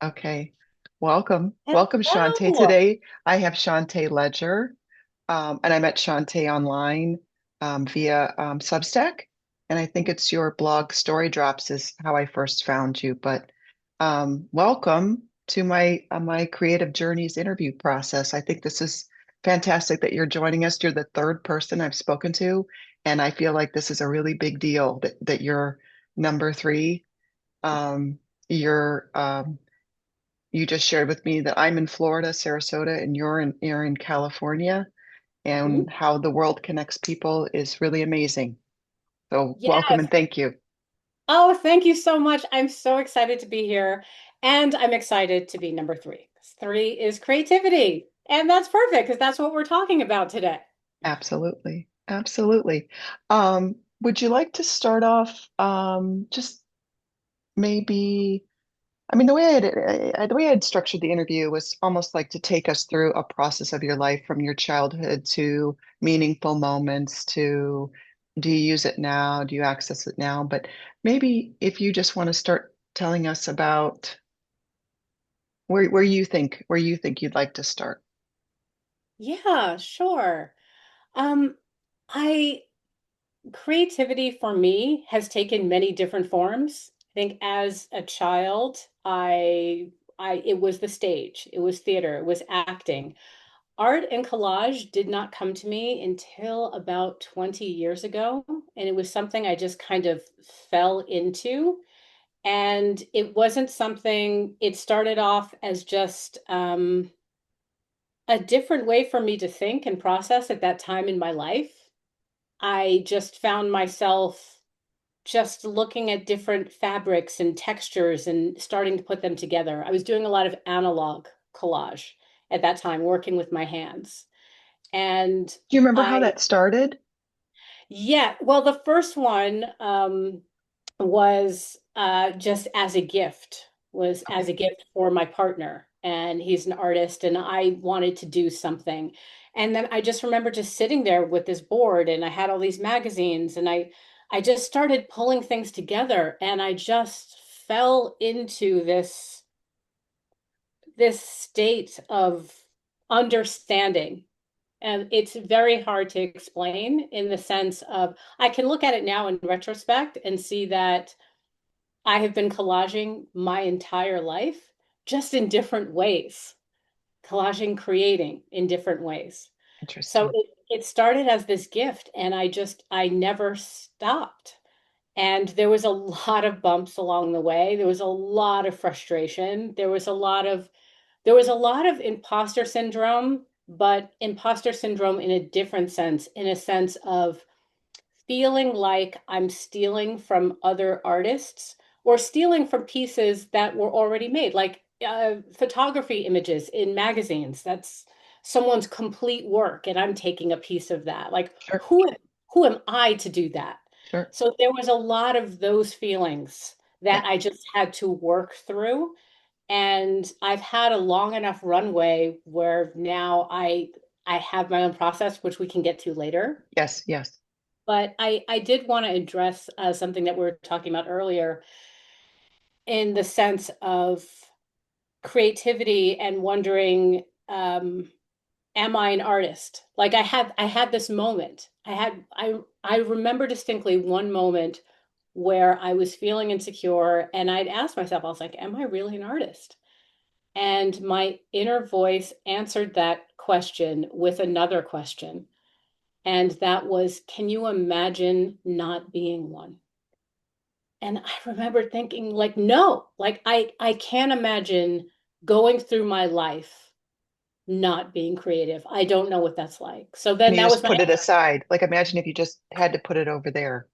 Okay. Welcome. Welcome, Shaunté. Hello. Today I have Shaunté Ledger, and I met Shaunté online via Substack. And I think it's your blog Story Drops is how I first found you. But welcome to my Creative Journeys interview process. I think this is fantastic that you're joining us. You're the third person I've spoken to, and I feel like this is a really big deal that you're number three. Um, you're you just shared with me that I'm in Florida, Sarasota, and you're in California, Mhm. and how the world connects people is really amazing. So welcome Yes. and thank you. Oh, thank you so much. I'm so excited to be here. And I'm excited to be number three. Three is creativity. And that's perfect because that's what we're talking about today. Absolutely. Absolutely. Would you like to start off just maybe I mean, the way I'd structured the interview was almost like to take us through a process of your life from your childhood to meaningful moments to do you use it now? Do you access it now? But maybe if you just want to start telling us about where you think you'd like to start. Yeah, sure. Um, I creativity for me has taken many different forms. I think as a child, I it was the stage, it was theater, it was acting. Art and collage did not come to me until about 20 years ago, and it was something I just kind of fell into. And it wasn't something, it started off as just a different way for me to think and process at that time in my life. I just found myself just looking at different fabrics and textures and starting to put them together. I was doing a lot of analog collage at that time, working with my hands. And Do you remember how I, that started? yeah, well, the first one was just as a gift, was as Okay. a gift for my partner. And he's an artist, and I wanted to do something. And then I just remember just sitting there with this board, and I had all these magazines, and I just started pulling things together, and I just fell into this state of understanding. And it's very hard to explain in the sense of I can look at it now in retrospect and see that I have been collaging my entire life, just in different ways, collaging, creating in different ways. So Interesting. it started as this gift, and I never stopped. And there was a lot of bumps along the way. There was a lot of frustration. There was a lot of imposter syndrome, but imposter syndrome in a different sense, in a sense of feeling like I'm stealing from other artists or stealing from pieces that were already made, like photography images in magazines. That's someone's complete work, and I'm taking a piece of that. Like, Sure. who am I to do that? Sure. So there was a lot of those feelings Yeah. that I just had to work through. And I've had a long enough runway where now I have my own process, which we can get to later. Yes. Yes. But I did want to address something that we were talking about earlier in the sense of creativity and wondering, am I an artist? Like I had this moment. I remember distinctly one moment where I was feeling insecure and I'd asked myself, I was like, am I really an artist? And my inner voice answered that question with another question. And that was, can you imagine not being one? And I remember thinking, like, no, like I can't imagine going through my life not being creative. I don't know what that's like. So And then you that was just my put it aside. Like imagine if you just had to put it over there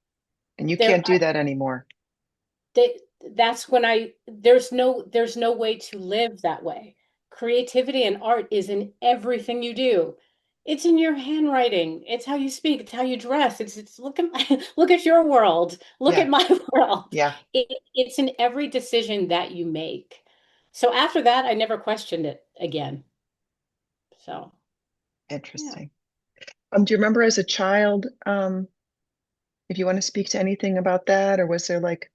and you there. can't do that anymore. They, that's when I there's no way to live that way. Creativity and art is in everything you do. It's in your handwriting. It's how you speak. It's how you dress. It's look at look at your world. Look at Yeah. my world. Yeah. It's in every decision that you make. So after that, I never questioned it again. So yeah. Interesting. Do you remember as a child, if you want to speak to anything about that, or was there like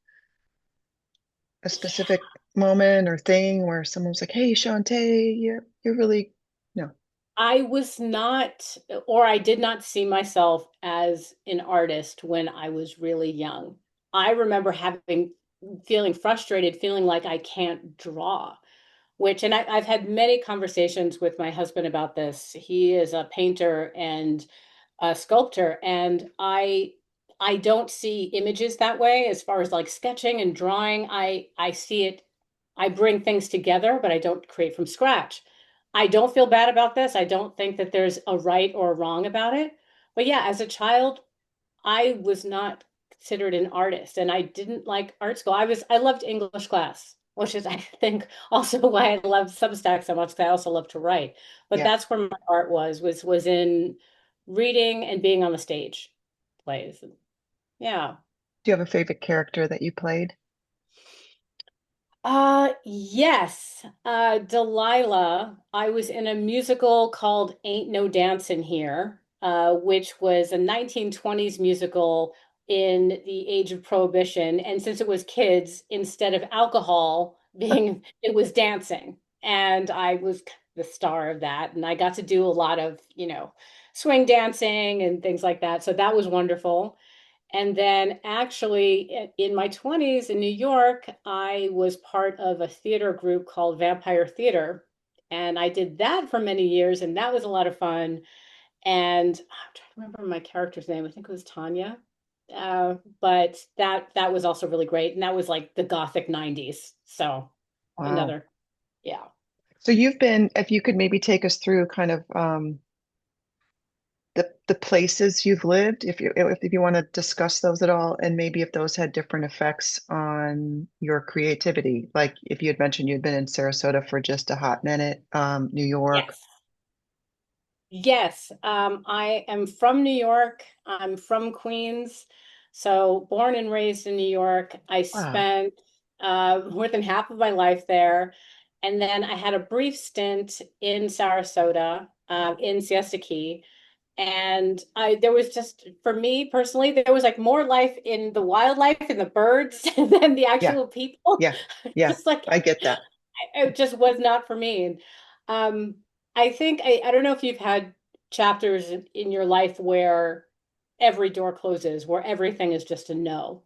a specific moment or thing where someone was like, "Hey, Shaunté, you're really no, I was not, or I did not see myself as an artist when I was really young. I remember feeling frustrated, feeling like I can't draw, and I've had many conversations with my husband about this. He is a painter and a sculptor, and I don't see images that way as far as like sketching and drawing. I see it, I bring things together, but I don't create from scratch. I don't feel bad about this. I don't think that there's a right or a wrong about it. But yeah, as a child, I was not considered an artist and I didn't like art school. I loved English class, which is I think also why I love Substack so much because I also love to write. But yeah." that's where my art was in reading and being on the stage plays. Yeah. Do you have a favorite character that you played? Yes. Delilah, I was in a musical called Ain't No Dancin' Here, which was a 1920s musical in the age of Prohibition. And since it was kids, instead of alcohol being, it was dancing. And I was the star of that. And I got to do a lot of, swing dancing and things like that. So that was wonderful. And then actually in my 20s in New York, I was part of a theater group called Vampire Theater. And I did that for many years, and that was a lot of fun. And I'm trying to remember my character's name. I think it was Tanya. But that was also really great. And that was like the Gothic 90s. So Wow. another, yeah. So you've been, if you could maybe take us through kind of the places you've lived, if you want to discuss those at all, and maybe if those had different effects on your creativity. Like if you had mentioned you'd been in Sarasota for just a hot minute, New York. Yes. Yes, I am from New York. I'm from Queens. So born and raised in New York. I Wow. spent more than half of my life there. And then I had a brief stint in Sarasota, in Siesta Key. And there was just, for me personally, there was like more life in the wildlife and the birds than the Yeah. actual people. Yeah. Yeah. Just like I get that. it just was not for me. And I think I don't know if you've had chapters in your life where every door closes, where everything is just a no.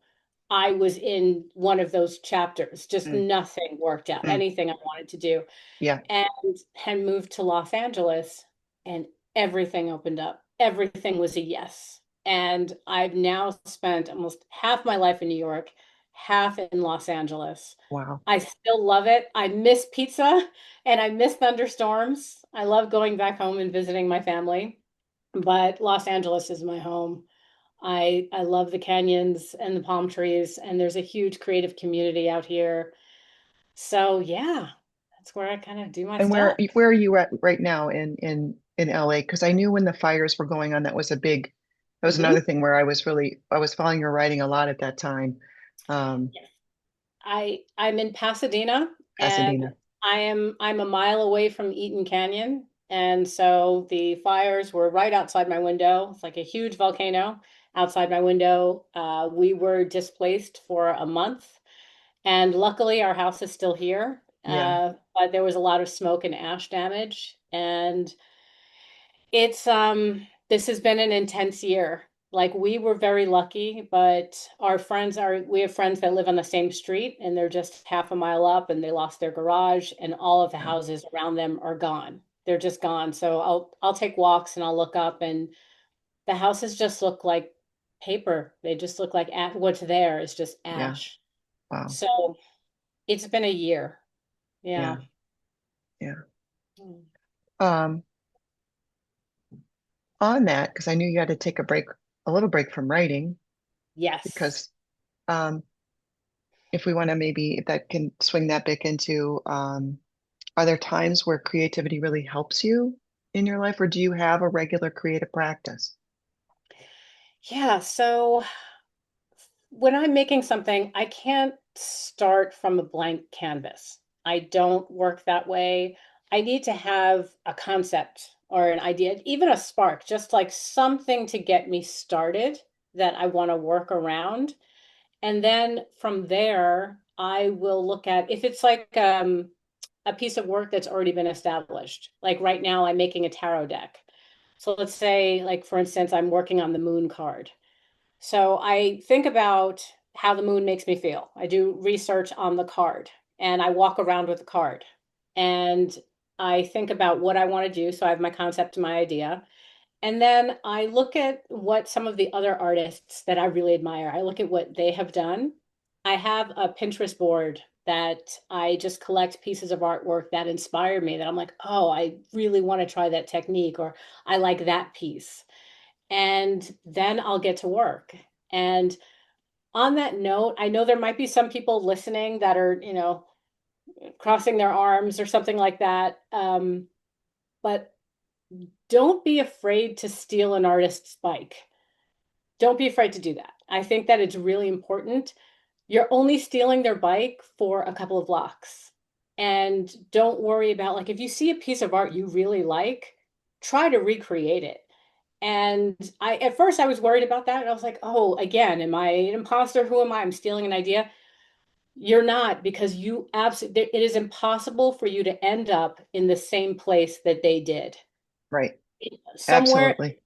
I was in one of those chapters, just Mm, nothing worked out, mm. anything I wanted to do, Yeah. and had moved to Los Angeles, and everything opened up. Everything was a yes. And I've now spent almost half my life in New York, half in Los Angeles. Wow. I still love it. I miss pizza and I miss thunderstorms. I love going back home and visiting my family, but Los Angeles is my home. I love the canyons and the palm trees, and there's a huge creative community out here. So yeah, that's where I kind of do my And stuff. where are you at right now in LA? Because I knew when the fires were going on, that was another Hmm. thing where I was following your writing a lot at that time. Um, I'm in Pasadena, and Pasadena. I'm a mile away from Eaton Canyon. And so the fires were right outside my window. It's like a huge volcano outside my window. We were displaced for a month, and luckily our house is still here. Yeah. But there was a lot of smoke and ash damage, and it's this has been an intense year. Like we were very lucky, but we have friends that live on the same street and they're just half a mile up and they lost their garage and all of the Yeah. houses around them are gone. They're just gone. So I'll take walks and I'll look up and the houses just look like paper. They just look like what's there is just Yeah. ash. Wow. So it's been a year. Yeah. Yeah. Yeah. Mm. Um, on that, because I knew you had to take a little break from writing, Yes. because um, if we want to maybe if that can swing that back into are there times where creativity really helps you in your life, or do you have a regular creative practice? Yeah. So when I'm making something, I can't start from a blank canvas. I don't work that way. I need to have a concept or an idea, even a spark, just like something to get me started that I want to work around. And then from there, I will look at if it's like a piece of work that's already been established. Like right now, I'm making a tarot deck. So let's say, like for instance, I'm working on the moon card. So I think about how the moon makes me feel. I do research on the card and I walk around with the card and I think about what I want to do. So I have my concept and my idea. And then I look at what some of the other artists that I really admire, I look at what they have done. I have a Pinterest board that I just collect pieces of artwork that inspire me that I'm like, oh, I really want to try that technique, or I like that piece. And then I'll get to work. And on that note, I know there might be some people listening that are, crossing their arms or something like that. But don't be afraid to steal an artist's bike. Don't be afraid to do that. I think that it's really important. You're only stealing their bike for a couple of blocks. And don't worry about like if you see a piece of art you really like, try to recreate it. And I at first I was worried about that. And I was like, oh, again, am I an imposter? Who am I? I'm stealing an idea. You're not because you absolutely it is impossible for you to end up in the same place that they did. Right. Somewhere Absolutely.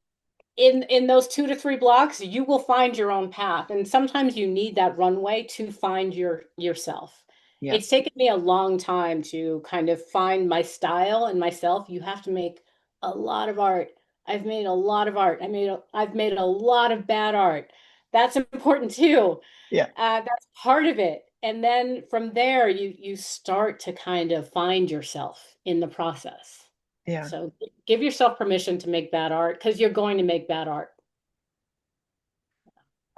in those 2 to 3 blocks, you will find your own path. And sometimes you need that runway to find yourself. Yeah. It's taken me a long time to kind of find my style and myself. You have to make a lot of art. I've made a lot of art. I've made a lot of bad art. That's important too. Yeah. That's part of it. And then from there, you start to kind of find yourself in the process. Yeah. So give yourself permission to make bad art because you're going to make bad art.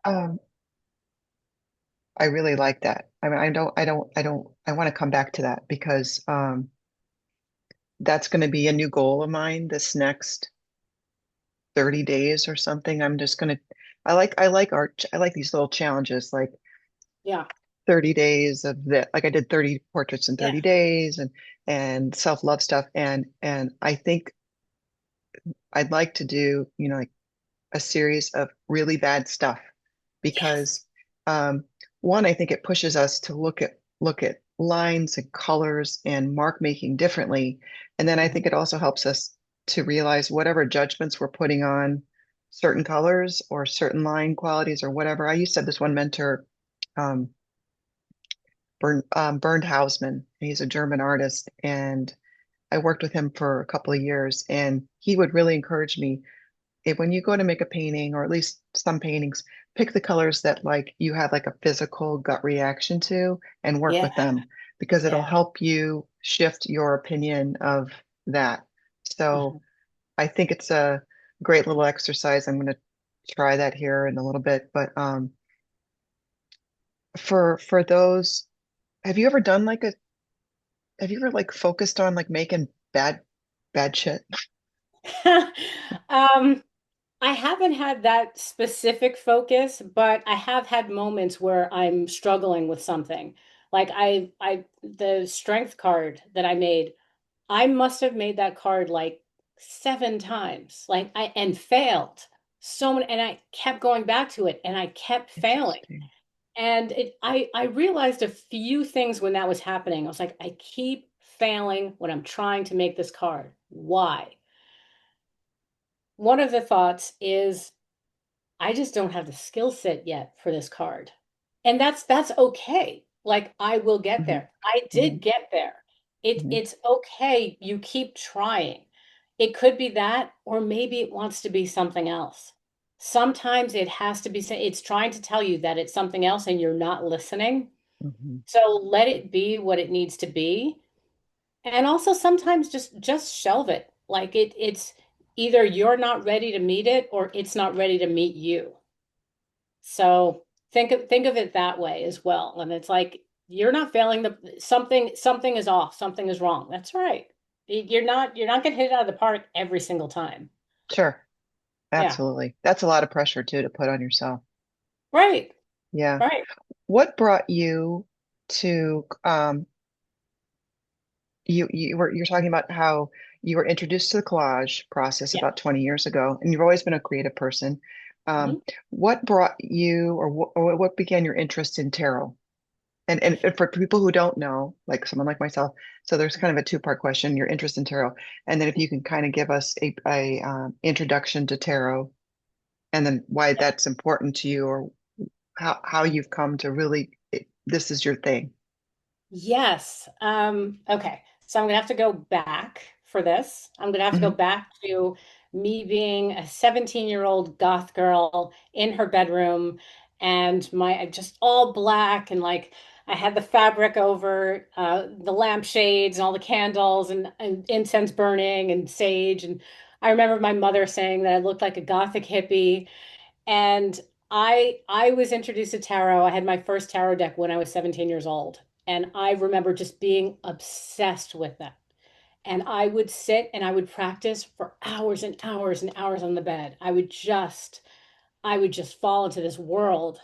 Um, I really like that. I mean, I want to come back to that because that's going to be a new goal of mine this next 30 days or something. I'm just going to, I like art. I like these little challenges, like Yeah. 30 days of that. Like I did 30 portraits in Yeah. 30 days and self-love stuff. And I think I'd like to do, like a series of really bad stuff Yes. because one, I think it pushes us to look at lines and colors and mark making differently. And then I think Mhm. it also helps us to realize whatever judgments we're putting on certain colors or certain line qualities or whatever. I used to have this one mentor, um, Bernd Hausmann. He's a German artist, and I worked with him for a couple of years, and he would really encourage me when you go to make a painting, or at least some paintings, pick the colors that like you have like a physical gut reaction to and work Yeah. with them because it'll Yeah. help you shift your opinion of that. So Mhm. I think it's a great little exercise. I'm going to try that here in a little bit. But for those, have you ever done like a have you ever like focused on like making bad shit? Um, I haven't had that specific focus, but I have had moments where I'm struggling with something. Like the strength card that I made, I must have made that card like 7 times, and failed so many, and I kept going back to it, and I kept failing. Interesting. And I realized a few things when that was happening. I was like, I keep failing when I'm trying to make this card. Why? One of the thoughts is I just don't have the skill set yet for this card. And that's okay. Like I will get Hmm. there. I Hmm. did get there. Hmm. It's okay. You keep trying. It could be that, or maybe it wants to be something else. Sometimes it has to be, it's trying to tell you that it's something else and you're not listening. Hmm. So let it be what it needs to be. And also sometimes just shelve it. Like it's either you're not ready to meet it or it's not ready to meet you. So think of it that way as well. And it's like you're not failing something is off, something is wrong. That's right. You're not gonna hit it out of the park every single time. Sure. Yeah. Absolutely. That's a lot of pressure too to put on yourself. Right. Yeah. Right. What brought you to you're talking about how you were introduced to the collage process Yeah. about 20 years ago, and you've always been a creative person. Mhm. What brought you or what began your interest in tarot? And for people who don't know, like someone like myself, so there's kind of a two-part question, your interest in tarot, and then if you can kind of give us a introduction to tarot, and then why that's important to you, or how you've come to really this is your thing. Yes. Okay. So I'm gonna have to go back for this. I'm gonna have to go Mhm. back to me being a 17-year-old goth girl in her bedroom and my just all black and like I had the fabric over the lampshades and all the candles and incense burning and sage. And I remember my mother saying that I looked like a gothic hippie. And I was introduced to tarot. I had my first tarot deck when I was 17 years old. And I remember just being obsessed with them. And I would sit and I would practice for hours and hours and hours on the bed. I would just fall into this world.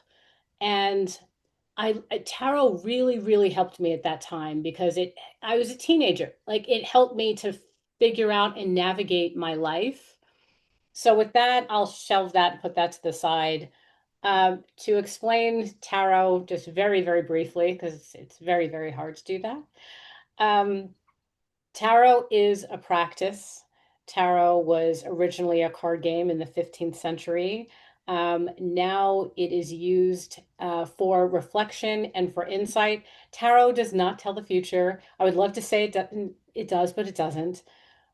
And tarot really, really helped me at that time because I was a teenager. Like it helped me to figure out and navigate my life. So with that, I'll shelve that and put that to the side. To explain tarot just very, very briefly, because it's very, very hard to do that. Um, Tarot is a practice. Tarot was originally a card game in the 15th century. Now it is used for reflection and for insight. Tarot does not tell the future. I would love to say it does, but it doesn't.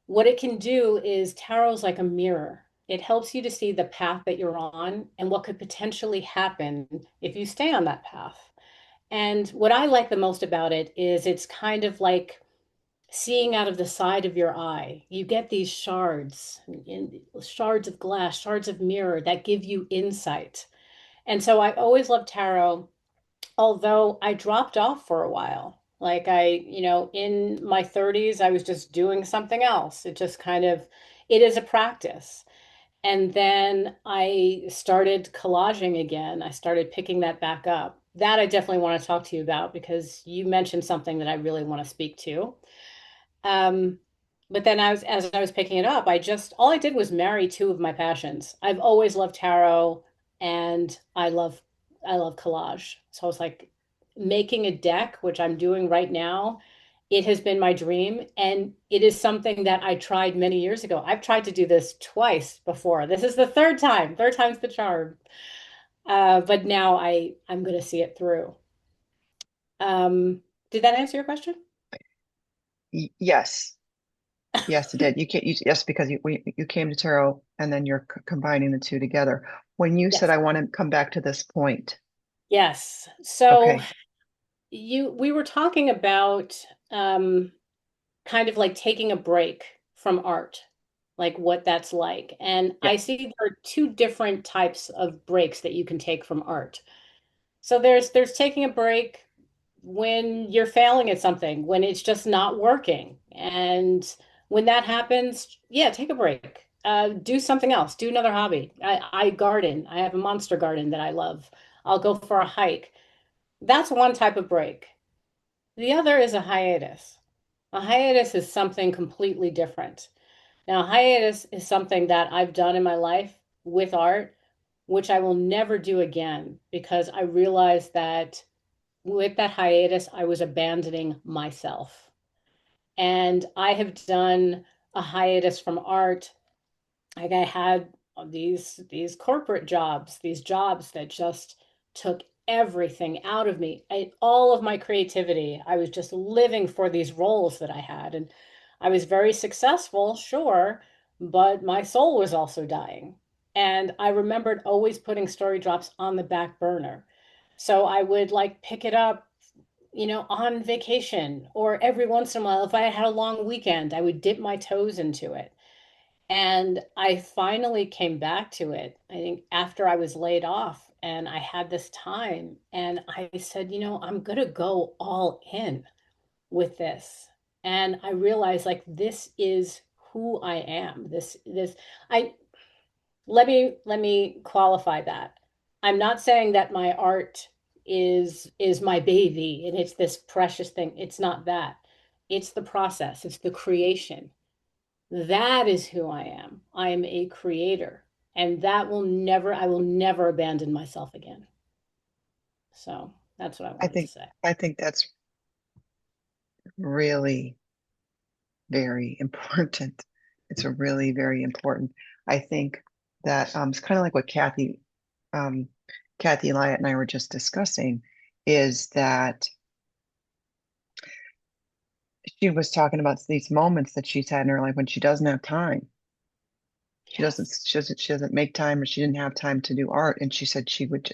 What it can do is tarot's like a mirror. It helps you to see the path that you're on and what could potentially happen if you stay on that path. And what I like the most about it is it's kind of like seeing out of the side of your eye. You get these shards of glass, shards of mirror that give you insight. And so I always loved tarot, although I dropped off for a while. Like in my 30s, I was just doing something else. It is a practice. And then I started collaging again. I started picking that back up. That I definitely want to talk to you about because you mentioned something that I really want to speak to. Um, but then as I was picking it up, all I did was marry two of my passions. I've always loved tarot and I love collage. So I was like making a deck, which I'm doing right now. It has been my dream, and it is something that I tried many years ago. I've tried to do this twice before. This is the third time. Third time's the charm. But now I'm going to see it through. Um, did that answer your question? Yes, yes, it did. Yes, because you came to tarot and then you're combining the two together. When you said Yes. I want to come back to this point, Yes. So okay, we were talking about um, kind of like taking a break from art, like what that's like. And yeah, I see there are two different types of breaks that you can take from art. So there's taking a break when you're failing at something, when it's just not working. And when that happens, yeah, take a break. Do something else. Do another hobby. I garden. I have a monster garden that I love. I'll go for a hike. That's one type of break. The other is a hiatus. A hiatus is something completely different. Now, hiatus is something that I've done in my life with art, which I will never do again because I realized that with that hiatus, I was abandoning myself. And I have done a hiatus from art. Like I had these corporate jobs, these jobs that just took everything out of me. All of my creativity. I was just living for these roles that I had. And I was very successful, sure, but my soul was also dying. And I remembered always putting story drops on the back burner. So I would like pick it up, on vacation or every once in a while. If I had a long weekend, I would dip my toes into it. And I finally came back to it, I think, after I was laid off and I had this time. And I said, I'm going to go all in with this. And I realized like this is who I am. I let me qualify that. I'm not saying that my art is my baby and it's this precious thing. It's not that. It's the process, it's the creation. That is who I am. I am a creator, and I will never abandon myself again. So That's what I I wanted to think say. I think that's really very important. It's a really very important. I think that it's kind of like what um, Kathy Lyatt and I were just discussing, is that she was talking about these moments that she's had in her life when she doesn't have time. Yes. She doesn't make time, or she didn't have time to do art. And she said she would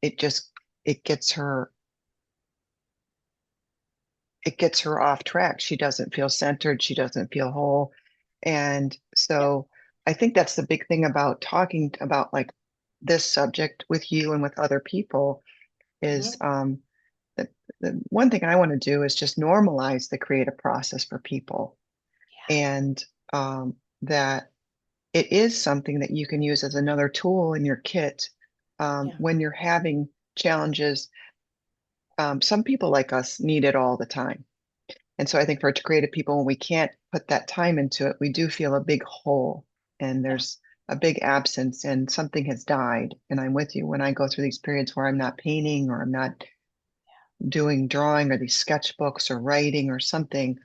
it just it gets her it gets her off track. She doesn't feel centered. She doesn't feel whole. And Yep. so I think that's the big thing about talking about like this subject with you and with other people is Hmm. the, the one thing I want to do is just normalize the creative process for people, Yeah. and that it is something that you can use as another tool in your kit Yeah. when you're having challenges. Some people like us need it all the time. And so I think for creative people, when we can't put that time into it, we do feel a big hole and Yeah. there's a big absence and something has died. And I'm with you when I go through these periods where I'm not painting or I'm not doing drawing or these sketchbooks or writing or something.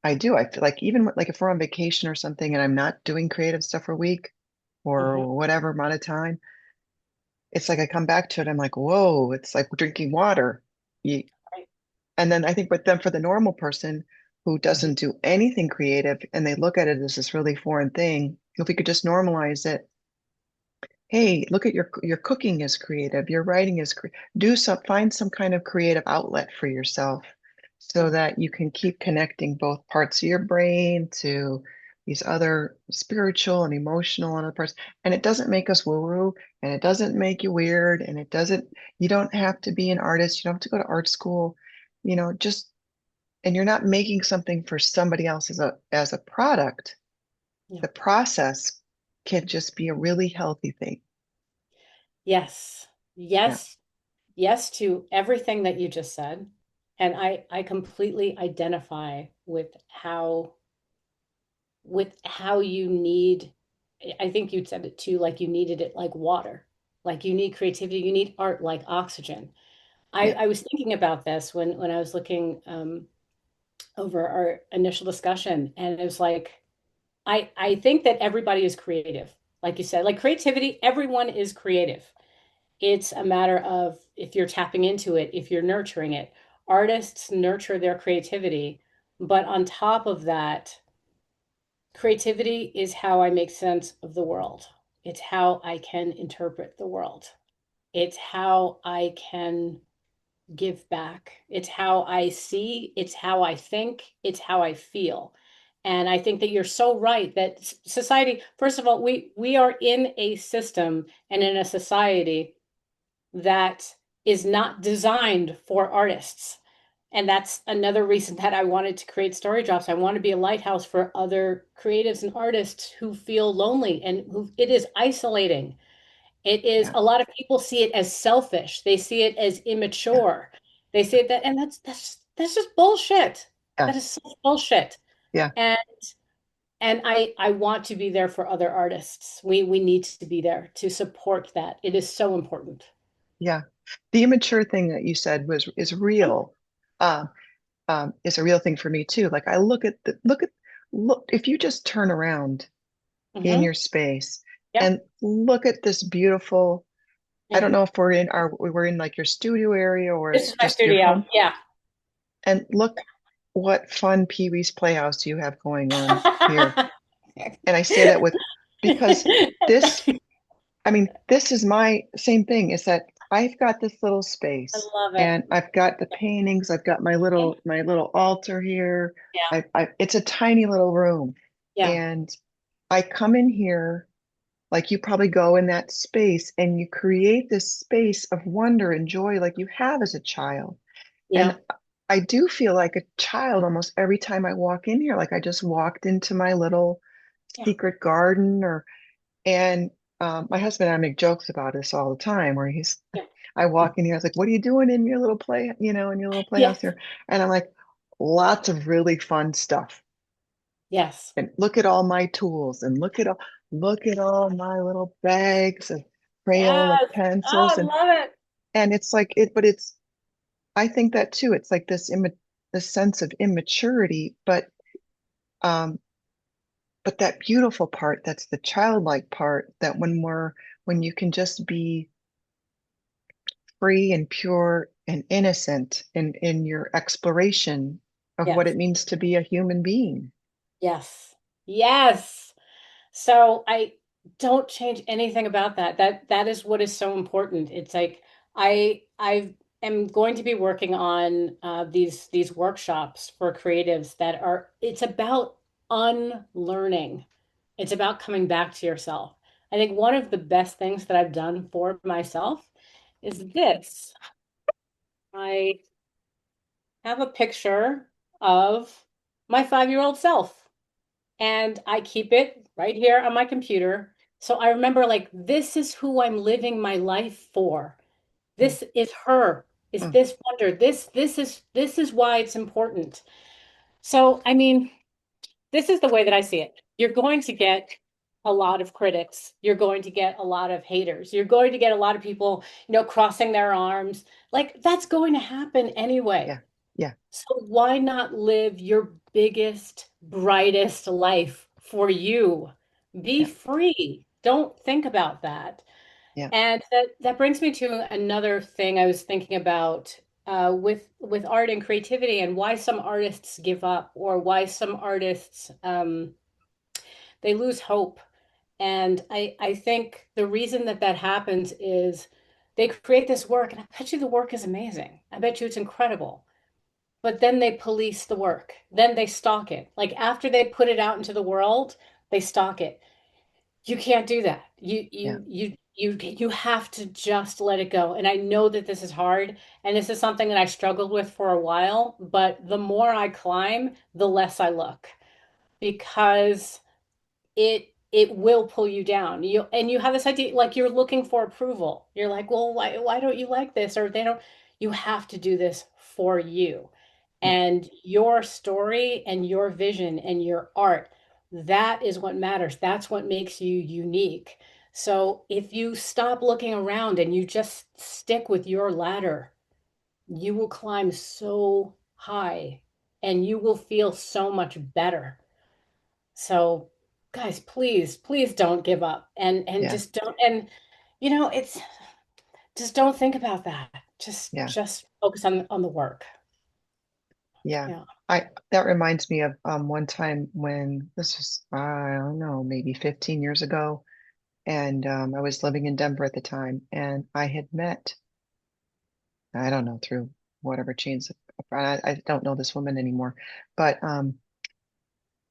I do. I feel like even like if we're on vacation or something and I'm not doing creative stuff for a week Hmm. or whatever amount of time, it's like I come back to it. I'm like, whoa, it's like drinking water. You, Right. And then I think, but then for the normal person who doesn't do anything creative and they look at it as this really foreign thing, if we could just normalize it, hey, look at your cooking is creative, your writing is do some find some kind of creative outlet for yourself so Hmm. that you can keep connecting both parts of your brain to these other spiritual and emotional and other parts. And it doesn't make us woo-woo and it doesn't make you weird and it doesn't, you don't have to be an artist, you don't have to go to art school, just and you're not making something for somebody else as a product. Yeah. The process can just be a really healthy thing. Yes. Yeah, Yes. Yes to everything that you just said. And I completely identify with how you need, I think you said it too, like you needed it like water, like you need creativity, you need art like oxygen. yeah, I was thinking about this when I was looking over our initial discussion, and it was like, I think that everybody is creative. Like you said, like creativity, everyone is creative. It's a matter of if you're tapping into it, if you're nurturing it. Artists nurture their creativity, but on top of that, creativity is how I make sense of the world. It's how I can interpret the world. It's how I can give back. It's how I see, it's how I think, it's how I feel. And I think that you're so right that society, first of all, we are in a system and in a society that is not designed for artists. And that's another reason that I wanted to create Story Drops. I want to be a lighthouse for other creatives and artists who feel lonely and who it is isolating. It is yeah, a lot of people see it as selfish. They see it as yeah, immature. They see it that, and that's just bullshit. yeah, That is such bullshit. yeah, And I want to be there for other artists. We need to be there to support that. It is so important. yeah. The immature thing that you said was is real. Um, is a real thing for me too. Like I look if you just turn around in Mm-hmm. your space Yep. and look at this beautiful. I don't Mm-hmm. know if we're in like your studio area or This is my just your studio. home, Yeah. and look what fun Pee Wee's Playhouse you have going on here. And I say that with because this, I mean, this is my same thing is that I've got this little I space love it. and I've got the paintings, I've got Mhm. my little altar here. Yeah. It's a tiny little room. Yeah. And I come in here like you probably go in that space and you create this space of wonder and joy like you have as a child. Yeah. And I do feel like a child almost every time I walk in here, like I just walked into my little Yeah. secret garden or and my husband and I make jokes about this all the time where Yeah. I walk in here, I was like, what are you doing in your little in your little Yeah. playhouse here? And I'm like, lots of really fun stuff. Yes. And look at all my tools and look at all my little bags of Crayola Yes. Oh, pencils I love it. and it's like it, but it's I think that too. It's like this sense of immaturity, um, but that beautiful part, that's the childlike part, that when you can just be free and pure and innocent in your exploration of what it Yes. means to be a human being. Yes. Yes. So I don't change anything about that. That is what is so important. It's like I am going to be working on these workshops for creatives that are it's about unlearning. It's about coming back to yourself. I think one of the best things that I've done for myself is this. I have a picture of my 5-year-old self and I keep it right here on my computer. So I remember like this is who I'm living my life for. Mm, This is her. Is mm, this wonder. This is why it's important. So I mean, this is the way that I see it. You're going to get a lot of critics. You're going to get a lot of haters. You're going to get a lot of people, crossing their arms. Like that's going to happen anyway. yeah, yeah, So why not live your biggest, brightest life for you? Be yeah, free. Don't think about that. yeah, And that brings me to another thing I was thinking about with art and creativity and why some artists give up or why some artists they lose hope. And I think the reason that that happens is they create this work, and I bet you the work is amazing. I bet you it's incredible, but then they police the work. Then they stalk it. Like after they put it out into the world, they stalk it. You can't do that. yeah, You have to just let it go. And I know that this is hard, and this is something that I struggled with for a while, but the more I climb, the less I look because it will pull you down. You have this idea like you're looking for approval. You're like, well, why don't you like this? Or they don't. You have to do this for you. yeah, And your story and your vision and your art, that is what matters. That's what makes you unique. So if you stop looking around and you just stick with your ladder, you will climb so high and you will feel so much better. So, guys, please, please don't give up and yeah, just don't it's just don't think about that. Just yeah, just focus on the work. yeah. Yeah. That reminds me of one time when this was, I don't know, maybe 15 years ago, and I was living in Denver at the time, and I had met, I don't know, through whatever chains I don't know this woman anymore, but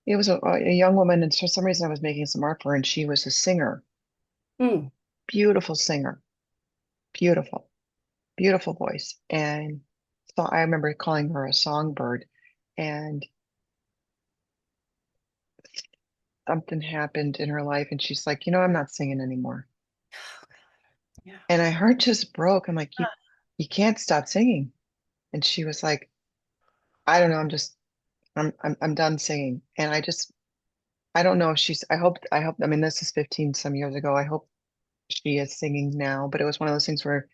it was a young woman, and for some reason I was making some art for her, and she was a singer, Mm, beautiful singer, beautiful, beautiful voice. And so I remember calling her a songbird, and something happened in her life, and she's like, I'm not singing anymore. yeah. And my heart just broke. I'm like, you can't stop singing. And she was like, I don't know, I'm done singing. And I don't know if I hope, I mean, this is 15 some years ago. I hope she is singing now, but it was one of those things where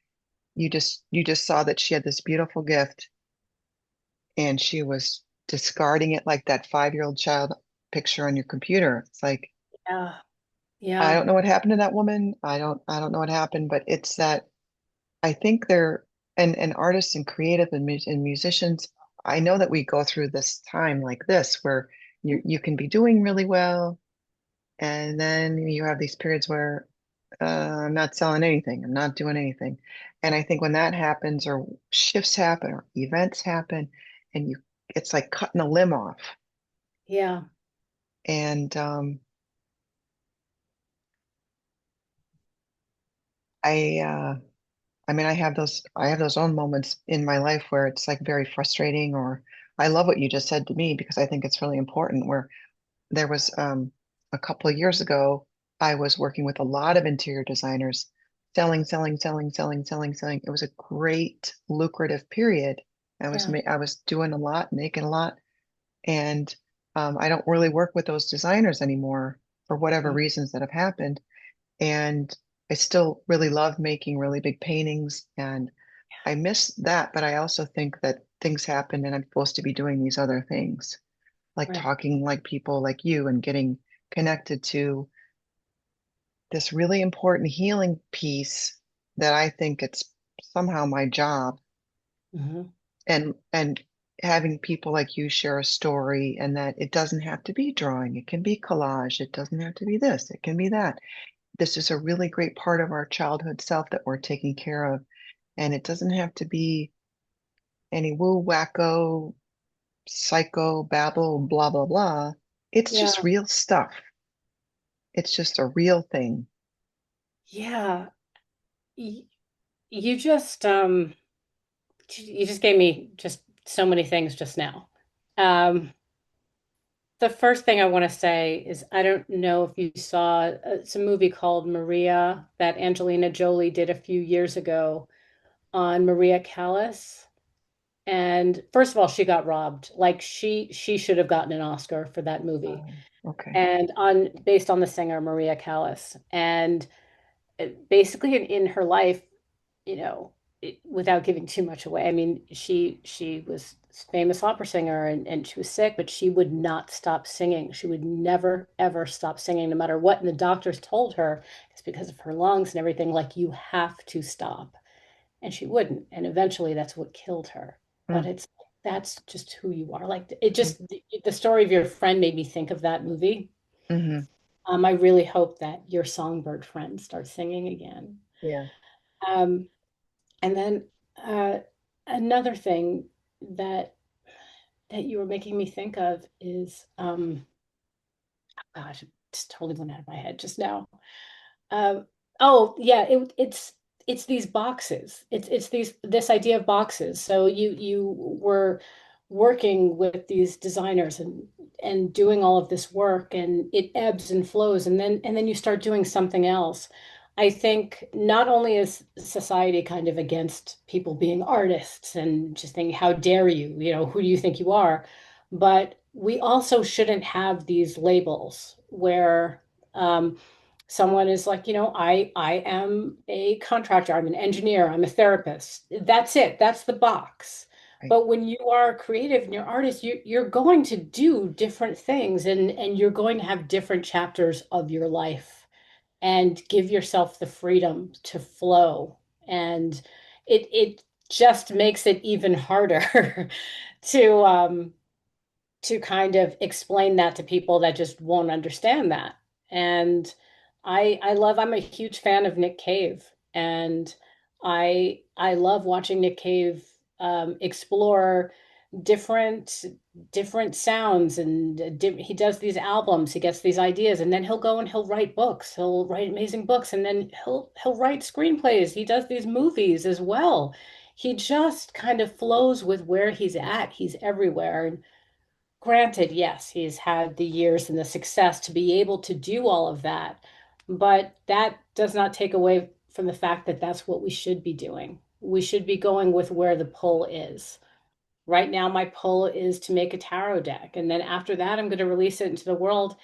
you just saw that she had this beautiful gift and she was discarding it like that 5-year-old child picture on your computer. It's like, Yeah. I Yeah. don't know what happened to that woman. I don't know what happened, but it's that I think they're and artists and creative and musicians, I know that we go through this time like this where you can be doing really well, and then you have these periods where I'm not selling anything, I'm not doing anything. And I think when that happens, or shifts happen, or events happen, and it's like cutting a limb off. Yeah. And I I mean, I have those own moments in my life where it's like very frustrating, or I love what you just said to me because I think it's really important. Where there was a couple of years ago, I was working with a lot of interior designers, selling, selling, selling, selling, selling, selling. It was a great lucrative period. Yeah. I was doing a lot, making a lot, and I don't really work with those designers anymore for whatever Mm. reasons that have happened. And I still really love making really big paintings, and I miss that, but I also think that things happen and I'm supposed to be doing these other things, like Right. talking like people like you and getting connected to this really important healing piece that I think it's somehow my job. Hmm. And having people like you share a story and that it doesn't have to be drawing, it can be collage, it doesn't have to be this, it can be that. This is a really great part of our childhood self that we're taking care of. And it doesn't have to be any woo wacko, psycho babble, blah, blah, blah. It's Yeah. just real stuff. It's just a real thing. Yeah. Y- You just you just gave me just so many things just now. Um, the first thing I want to say is I don't know if you saw it's a movie called Maria that Angelina Jolie did a few years ago on Maria Callas. And first of all, she got robbed. Like she should have gotten an Oscar for that movie. Okay. And on based on the singer Maria Callas. And basically in her life, you know, without giving too much away. I mean, she was a famous opera singer and she was sick, but she would not stop singing. She would never ever stop singing, no matter what. And the doctors told her it's because of her lungs and everything, like you have to stop. And she wouldn't. And eventually that's what killed her. But Mm, it's that's just who you are. Like it just the story of your friend made me think of that movie. mm-hmm. I really hope that your songbird friend starts singing again. Yeah. Um, And then uh, another thing that that you were making me think of is, gosh, it just totally went out of my head just now. Um, oh yeah, it's these boxes. It's these this idea of boxes. So you were working with these designers and doing all of this work, and it ebbs and flows, and then you start doing something else. I think not only is society kind of against people being artists and just thinking, how dare you? You know, who do you think you are? But we also shouldn't have these labels where someone is like, I am a contractor, I'm an engineer, I'm a therapist. That's it. That's the box. Right. But when you are creative and you're artist, you're going to do different things and you're going to have different chapters of your life and give yourself the freedom to flow. And it just makes it even harder to to kind of explain that to people that just won't understand that. And I'm a huge fan of Nick Cave, and I love watching Nick Cave explore different different sounds and he does these albums, he gets these ideas, and then he'll go and he'll write books, he'll write amazing books, and then he'll write screenplays, he does these movies as well. He just kind of flows with where he's at. He's everywhere. And granted, yes, he's had the years and the success to be able to do all of that, but that does not take away from the fact that that's what we should be doing. We should be going with where the pull is. Right now, my pull is to make a tarot deck, and then after that, I'm going to release it into the world,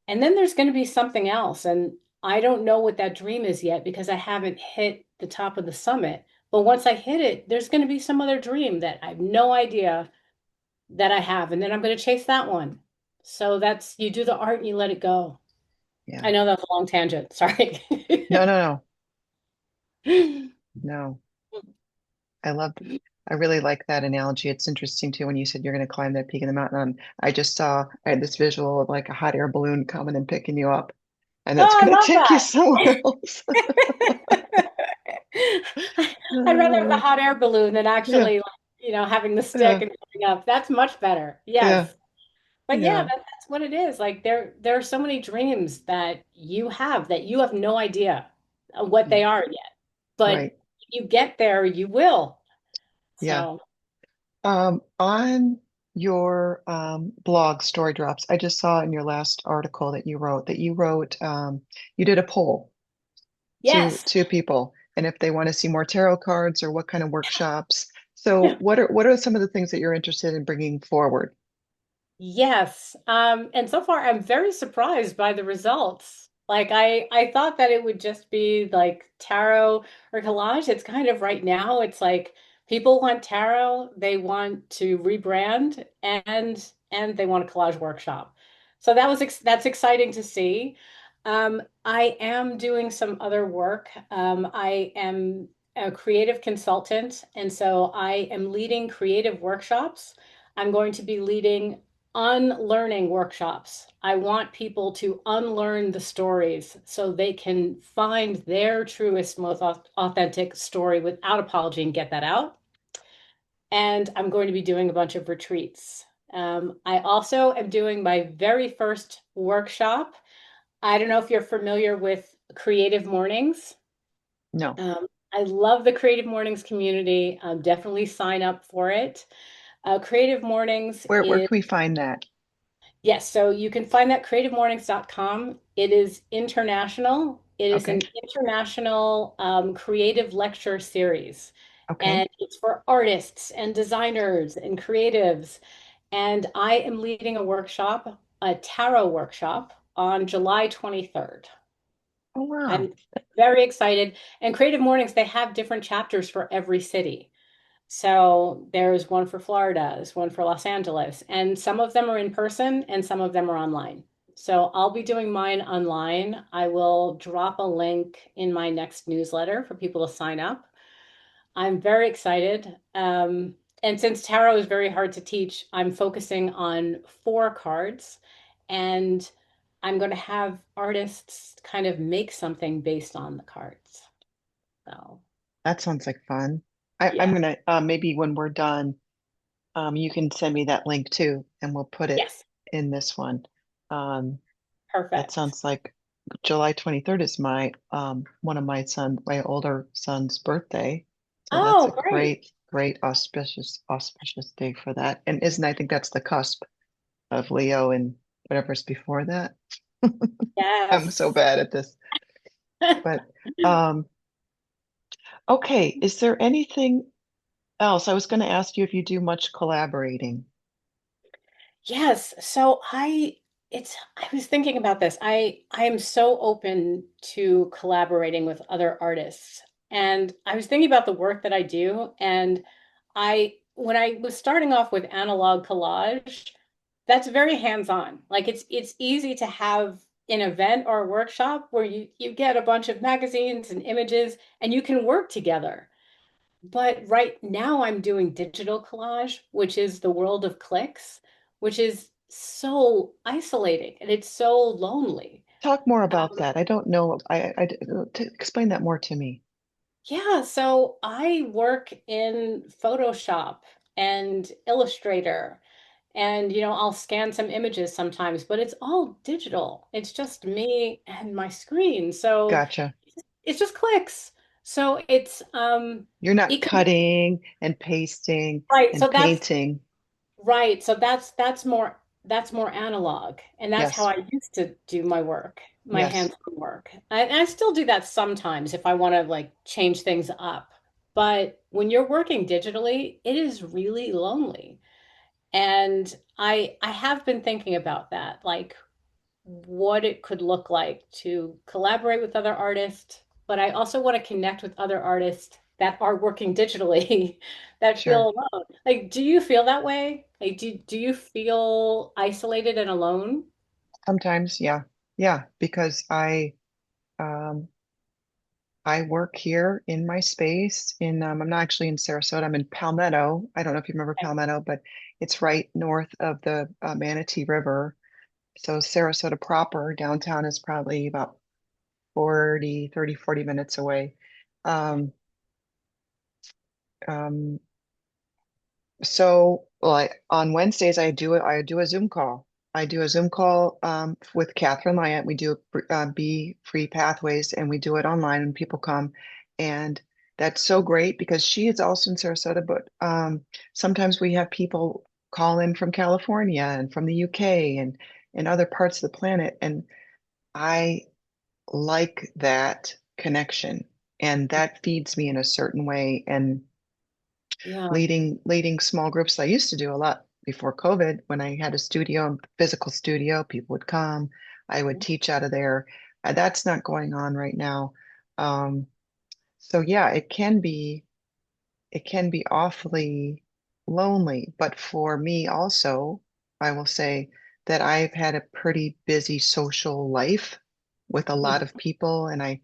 and then there's going to be something else, and I don't know what that dream is yet because I haven't hit the top of the summit. But once I hit it, there's going to be some other dream that I have no idea that I have, and then I'm going to chase that one. So that's you do the art and you let it go. Yeah. I know that's a long tangent. Sorry. No, no, no, no. I love, I really like that analogy. It's interesting too when you said you're going to climb that peak of the mountain. I just saw, I had this visual of like a hot air balloon coming and picking you up, and it's Oh, I going to love take you somewhere that. else. I'd rather have the Uh, hot air balloon than yeah, actually, like, having the stick yeah, and going up. That's much better. yeah, Yes. But yeah, yeah, that's what it is. Like there are so many dreams that you have no idea what yeah. they are yet. But Right. if you get there, you will. Yeah. So, On your blog, Story Drops, I just saw in your last article that you wrote, you did a poll yes. to people, and if they want to see more tarot cards or what kind of workshops. So, what are some of the things that you're interested in bringing forward? Yes. And so far I'm very surprised by the results. Like I thought that it would just be like tarot or collage. It's kind of right now, it's like people want tarot, they want to rebrand, and they want a collage workshop. So that's exciting to see. I am doing some other work. I am a creative consultant, and so I am leading creative workshops. I'm going to be leading unlearning workshops. I want people to unlearn the stories so they can find their truest, most authentic story without apology and get that out. And I'm going to be doing a bunch of retreats. I also am doing my very first workshop. I don't know if you're familiar with Creative Mornings. No. I love the Creative Mornings community. Definitely sign up for it. Creative Mornings Where is can we find that? Yes, so you can find that creativemornings.com. It is international. It is Okay. an international creative lecture series, Okay. and it's for artists and designers and creatives. And I am leading a workshop, a tarot workshop, on July 23rd. Oh, wow. I'm very excited. And Creative Mornings, they have different chapters for every city. So there's one for Florida, there's one for Los Angeles, and some of them are in person and some of them are online. So I'll be doing mine online. I will drop a link in my next newsletter for people to sign up. I'm very excited. And since tarot is very hard to teach, I'm focusing on four cards, and I'm going to have artists kind of make something based on the cards. So, That sounds like fun. I'm yeah. gonna maybe when we're done, you can send me that link too, and we'll put it Yes. in this one. Um, that Perfect. sounds like July 23rd is my one of my older son's birthday. So that's a Oh, great. great auspicious day for that. And isn't I think that's the cusp of Leo and whatever's before that. I'm so Yes. bad at this. But um okay, is there anything else? I was going to ask you if you do much collaborating. Yes. So I was thinking about this. I am so open to collaborating with other artists. And I was thinking about the work that I do, and I when I was starting off with analog collage, that's very hands-on. Like it's easy to have an event or a workshop where you get a bunch of magazines and images and you can work together. But right now I'm doing digital collage, which is the world of clicks, which is so isolating and it's so lonely. Talk more about that. I don't know. Explain that more to me. Yeah, so I work in Photoshop and Illustrator, and I'll scan some images sometimes, but it's all digital. It's just me and my screen. So Gotcha. it's just clicks. So You're not it can cutting and pasting right. and So that's painting. Right. So that's more analog. And that's how Yes, I used to do my work, my yes. hands-on work. I still do that sometimes if I want to like change things up. But when you're working digitally, it is really lonely. And I have been thinking about that. Like what it could look like to collaborate with other artists, but I also want to connect with other artists that are working digitally that Sure. feel alone. Like, do you feel that way? Like, do you feel isolated and alone? Sometimes, yeah. Yeah, because um I work here in my space in I'm not actually in Sarasota. I'm in Palmetto. I don't know if you remember Palmetto, but it's right north of the Manatee River. So Sarasota proper downtown is probably about 40 minutes away. Um, um, So, like on Wednesdays, I do a Zoom call. I do a Zoom call with Catherine Lyant. We do Be Free Pathways, and we do it online, and people come, and that's so great because she is also in Sarasota. But sometimes we have people call in from California and from the UK and other parts of the planet, and I like that connection, and that feeds me in a certain way, and Yeah. leading small groups. I used to do a lot before COVID when I had a studio, physical studio. People would come. I would teach out of there. That's not going on right now. Um, so yeah, it can be awfully lonely. But for me also, I will say that I've had a pretty busy social life with a lot of people, and I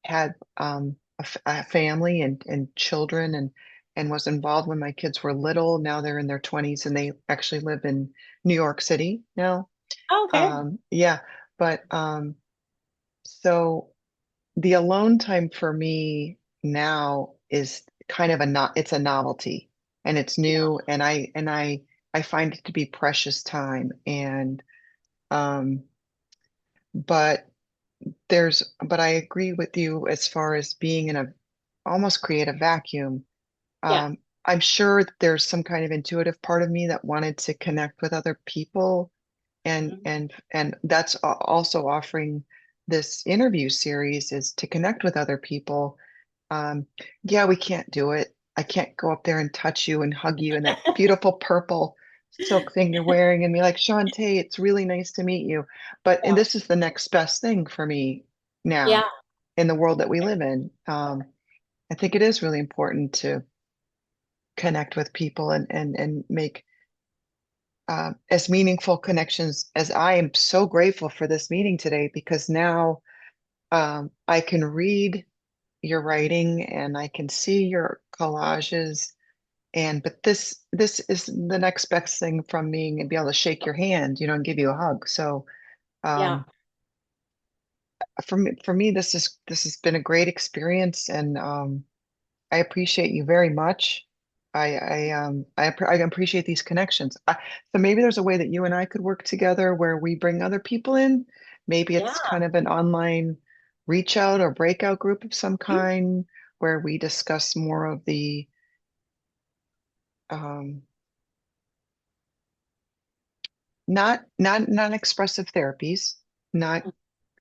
had a family and children and was involved when my kids were little. Now they're in their 20s and they actually live in New York City now. Okay. Yeah, but so the alone time for me now is kind of a not it's a novelty and it's Yeah. new and I find it to be precious time and um but but I agree with you as far as being in a almost creative vacuum. Yeah. I'm sure that there's some kind of intuitive part of me that wanted to connect with other people and Mhm. and that's also offering this interview series is to connect with other people. um, yeah, we can't do it. I can't go up there and touch you and hug you in that beautiful purple silk thing you're wearing and be like, Shaunté, it's really nice to meet you. And Yeah. this is the next best thing for me Yeah. now in the world that we live in. I think it is really important to connect with people and make as meaningful connections as I am so grateful for this meeting today because now I can read your writing and I can see your collages and but this is the next best thing from me and be able to shake your hand, and give you a hug. So Yeah. um for me this has been a great experience and I appreciate you very much. I appreciate these connections. So maybe there's a way that you and I could work together where we bring other people in. Maybe Yeah. it's kind of an online reach out or breakout group of some Mhm. kind where we discuss more of the um, not non-expressive therapies, not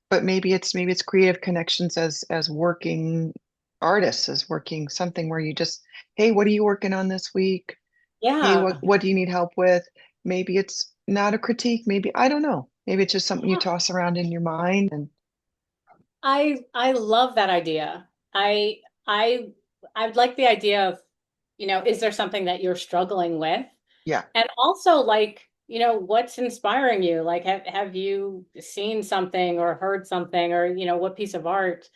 but maybe it's creative connections as working artists, as working something where you just, hey, what are you working on this week? Hey, what Yeah. what do you need help with? Maybe it's not a critique, maybe I don't know. Maybe it's just something you Yeah. toss around in your mind and I love that idea. I I would like the idea of, is there something that you're struggling with? yeah, And also like, what's inspiring you? Like have you seen something or heard something or, what piece of art?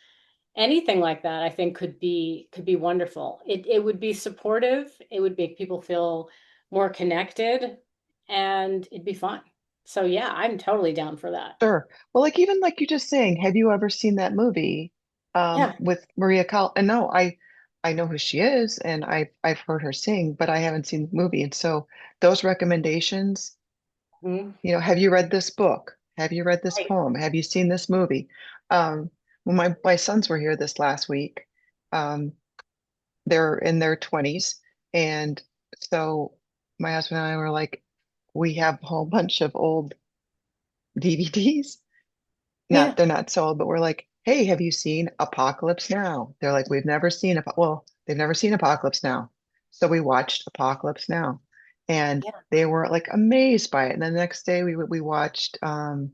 Anything like that, I think could be wonderful. It would be supportive, it would make people feel more connected, and it'd be fun. So yeah, I'm totally down for that. sure. Well, like even like you just saying, have you ever seen that movie Yeah. with Maria Cal? And no, I know who she is and I've heard her sing, but I haven't seen the movie. And so those recommendations, Mhm. have you read this book? Have you read this Right. poem? Have you seen this movie? When my sons were here this last week, um, they're in their 20s, and so my husband and I were like, we have a whole bunch of old DVDs. Yeah. They're not so old, but we're like, hey, have you seen Apocalypse Now? They're like, we've never seen well, they've never seen Apocalypse Now. So we watched Apocalypse Now. And Yeah. they were like amazed by it. And then the next day we watched oh,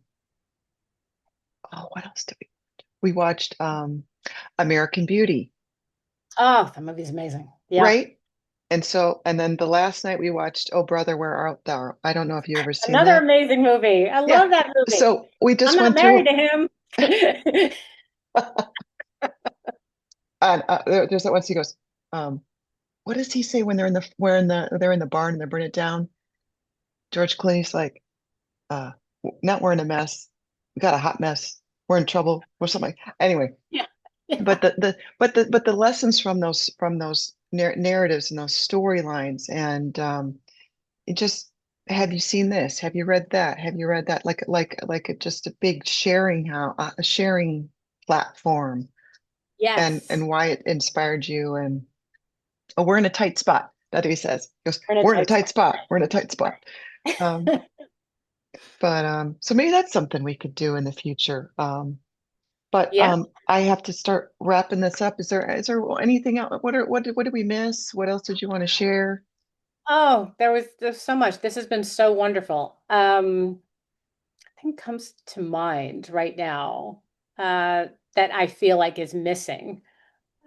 what else did we watched American Beauty, Oh, that movie's amazing. Yeah. right? And then the last night we watched Oh Brother, Where Art Thou? I don't know if you've ever seen Another that. amazing movie. I Yeah. love that movie. So we I'm just not went married through to him. and there's that once he goes, what does he say when they're in the barn and they're burning it down? George Clooney's like, uh, not we're in a mess. We got a hot mess. We're in trouble or something. Anyway, Yeah. but Yeah. the lessons from those narratives and those storylines and it just have you seen this? Have you read that? Have you read that? Just a big a sharing platform and Yes. why it inspired you and oh, we're in a tight spot. That's what he says. He goes, We're in a we're in a tight tight spot. spot. We're in a tight spot. Um, Right. but so maybe that's something we could do in the future. But Yeah. I have to start wrapping this up. Is there anything else? What did we miss? What else did you want to share? Oh, there's so much. This has been so wonderful. I think comes to mind right now. uh, that I feel like is missing.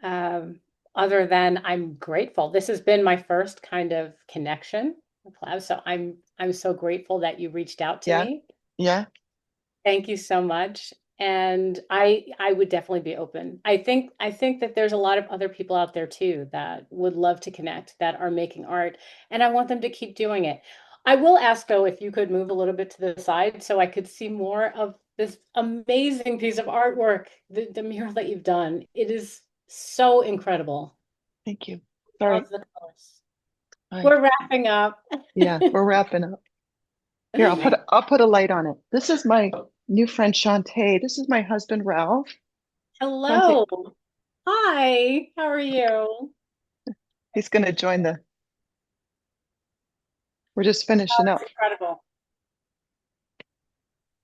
Um, Other than I'm grateful. This has been my first kind of connection with collab, so I'm so grateful that you reached out to Yeah. me. Yeah. Thank you so much. And I would definitely be open. I think that there's a lot of other people out there too that would love to connect that are making art, and I want them to keep doing it. I will ask though if you could move a little bit to the side so I could see more of this amazing piece of artwork, the mural that you've done. It is so incredible. Thank you. Sorry. Love the colors. All right. We're wrapping up. Yeah, we're wrapping up. Here, I'll put a light on it. This is my new friend Shaunté. This is my husband Ralph. Shaunté, Hello. Hi. How are you? he's gonna join the we're just finishing It's up. incredible.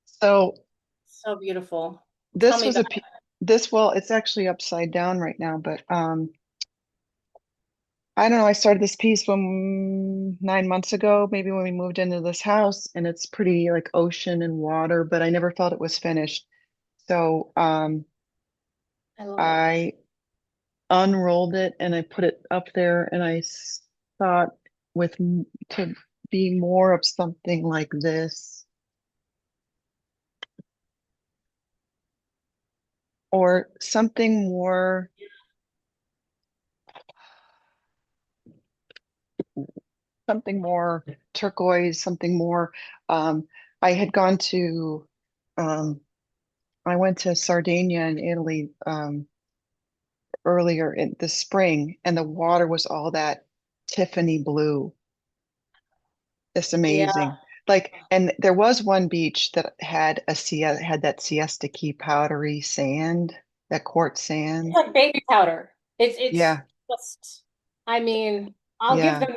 So So beautiful. Tell this me was about a this well, it's actually upside down right now, but I don't know. I started this piece when 9 months ago, maybe when we moved into this house, and it's pretty like ocean and water, but I never felt it was finished. So I love it. I unrolled it and I put it up there, and thought to be more of something like this, or something more turquoise, something more. Um, I had gone to um, I went to Sardinia in Italy earlier in the spring, and the water was all that Tiffany blue. It's Yeah. amazing. Like, and there was one beach that had that Siesta Key powdery sand, that quartz It's sand. like baby powder. It's Yeah, just, I mean, I'll give yeah, them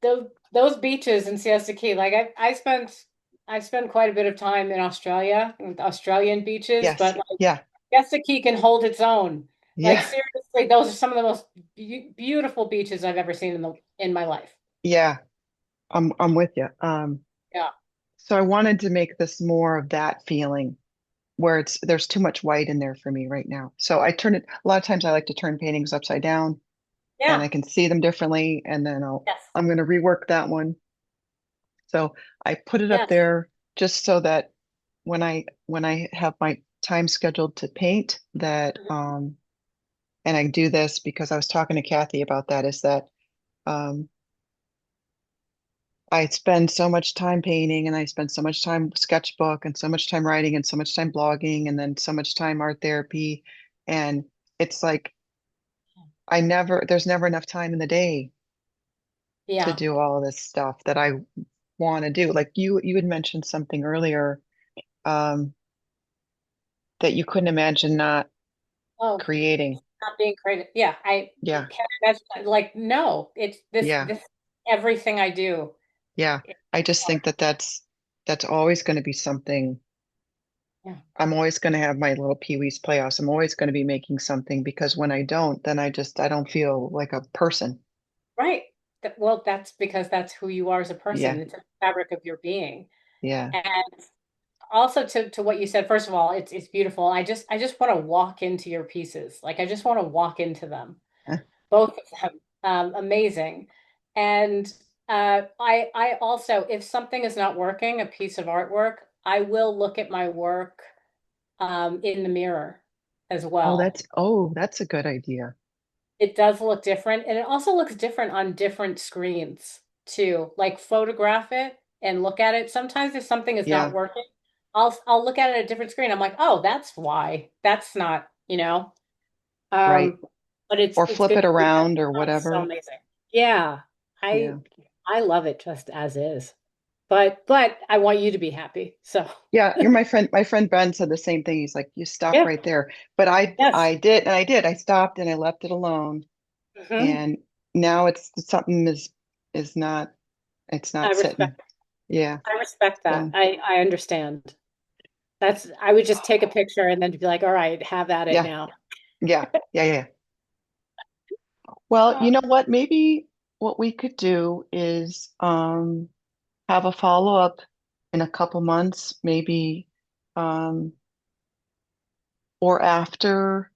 that. Those beaches in Siesta Key, like I spent quite a bit of time in Australia, with Australian beaches, yes, but like yeah, Siesta Key can hold its own. Like yeah, seriously, those are some of the most beautiful beaches I've ever seen in my life. yeah. I'm with you. Yeah. So I wanted to make this more of that feeling where there's too much white in there for me right now. So I turn it a lot of times I like to turn paintings upside down and Yeah. I can see them differently, and then Yes. I'm going to rework that one. So I put it up Yes. there just so that when I have my time scheduled to paint, that and I do this because I was talking to Kathy about that, is that um I spend so much time painting, and I spend so much time sketchbook, and so much time writing, and so much time blogging, and then so much time art therapy. And it's like there's never enough time in the day to Yeah. do all of this stuff that I want to do. Like you had mentioned something earlier, um, that you couldn't imagine not Oh, creating. not being creative. Yeah, I Yeah, can't imagine. Like, no, it's this. yeah, This everything I do. yeah. I just think that that's always going to be something. Yeah, I'm always going to have my little Pee-wee's Playhouse. I'm always going to be making something, because when I don't, then I don't feel like a person. right. Well, that's because that's who you are as a Yeah, person. It's a fabric of your being. yeah. And also to what you said, first of all, it's beautiful. I just want to walk into your pieces. Like I just want to walk into them. Both of them, amazing. And I also, if something is not working, a piece of artwork, I will look at my work in the mirror as well. That's a good idea. It does look different, and it also looks different on different screens too. Like photograph it and look at it. Sometimes if something is not Yeah, working, I'll look at it at a different screen. I'm like, oh, that's why. That's not, you know. right. Um, but it's Or it's flip good it to do that. around or That's so whatever. amazing. Yeah, Yeah. I love it just as is. But I want you to be happy. So Yeah, you're my friend. My friend Ben said the same thing. He's like, you stop yeah, right there. But yes. I did, and I did. I stopped and I left it alone. Hmm. And now it's something is not it's I not respect sitting. Yeah. I respect that. So I understand. I would just take a picture and then be like, all right, have at it yeah, now. yeah, yeah, yeah. Well, Uh, you know what? Maybe what we could do is have a follow-up in a couple months, maybe um or after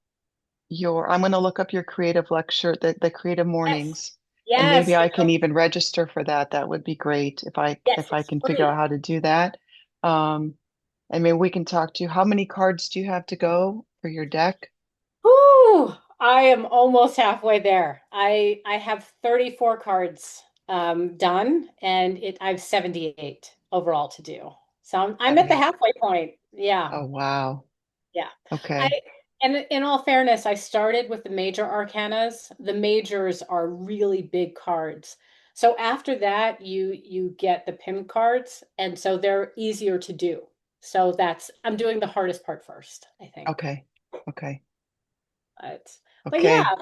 I'm going to look up your creative lecture, the creative Yes. mornings, and maybe Yes. I can even register for that. That would be great Yes, if I it's can figure out free. how to do that. Um, and maybe we can talk to you. How many cards do you have to go for your deck? Whew, I am almost halfway there. I have 34 cards done and I have 78 overall to do. So I'm at the 70. halfway point. Yeah. Oh, wow. Yeah. I Okay. and in all fairness, I started with the major arcanas. The majors are really big cards. So after that, you get the PIM cards, and so they're easier to do. So that's I'm doing the hardest part first, I think. Okay. Okay. But but yeah, Okay.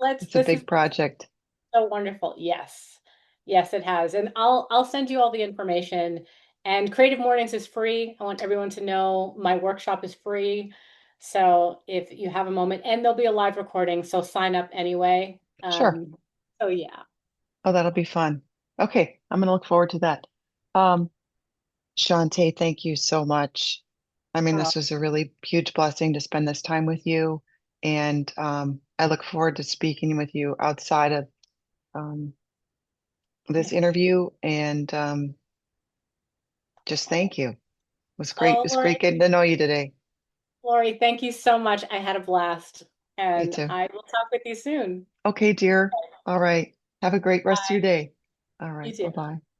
let's It's a this is big project. so wonderful. Yes. Yes, it has. And I'll send you all the information. And Creative Mornings is free. I want everyone to know my workshop is free. So if you have a moment, and there'll be a live recording, so sign up anyway. Sure. So yeah. Oh, that'll be fun. Okay. I'm going to look forward to that. Um, Shantae, thank you so much. I mean, Uh, this was a really huge blessing to spend this time with you. And I look forward to speaking with you outside of um, this yes. interview. And just thank you. It was great. Oh, It's great getting to know you today. Lori, thank you so much. I had a blast. Me And too. I will talk with you soon. Okay, dear. All right. Have a great rest of your day. All You right. too. Bye-bye.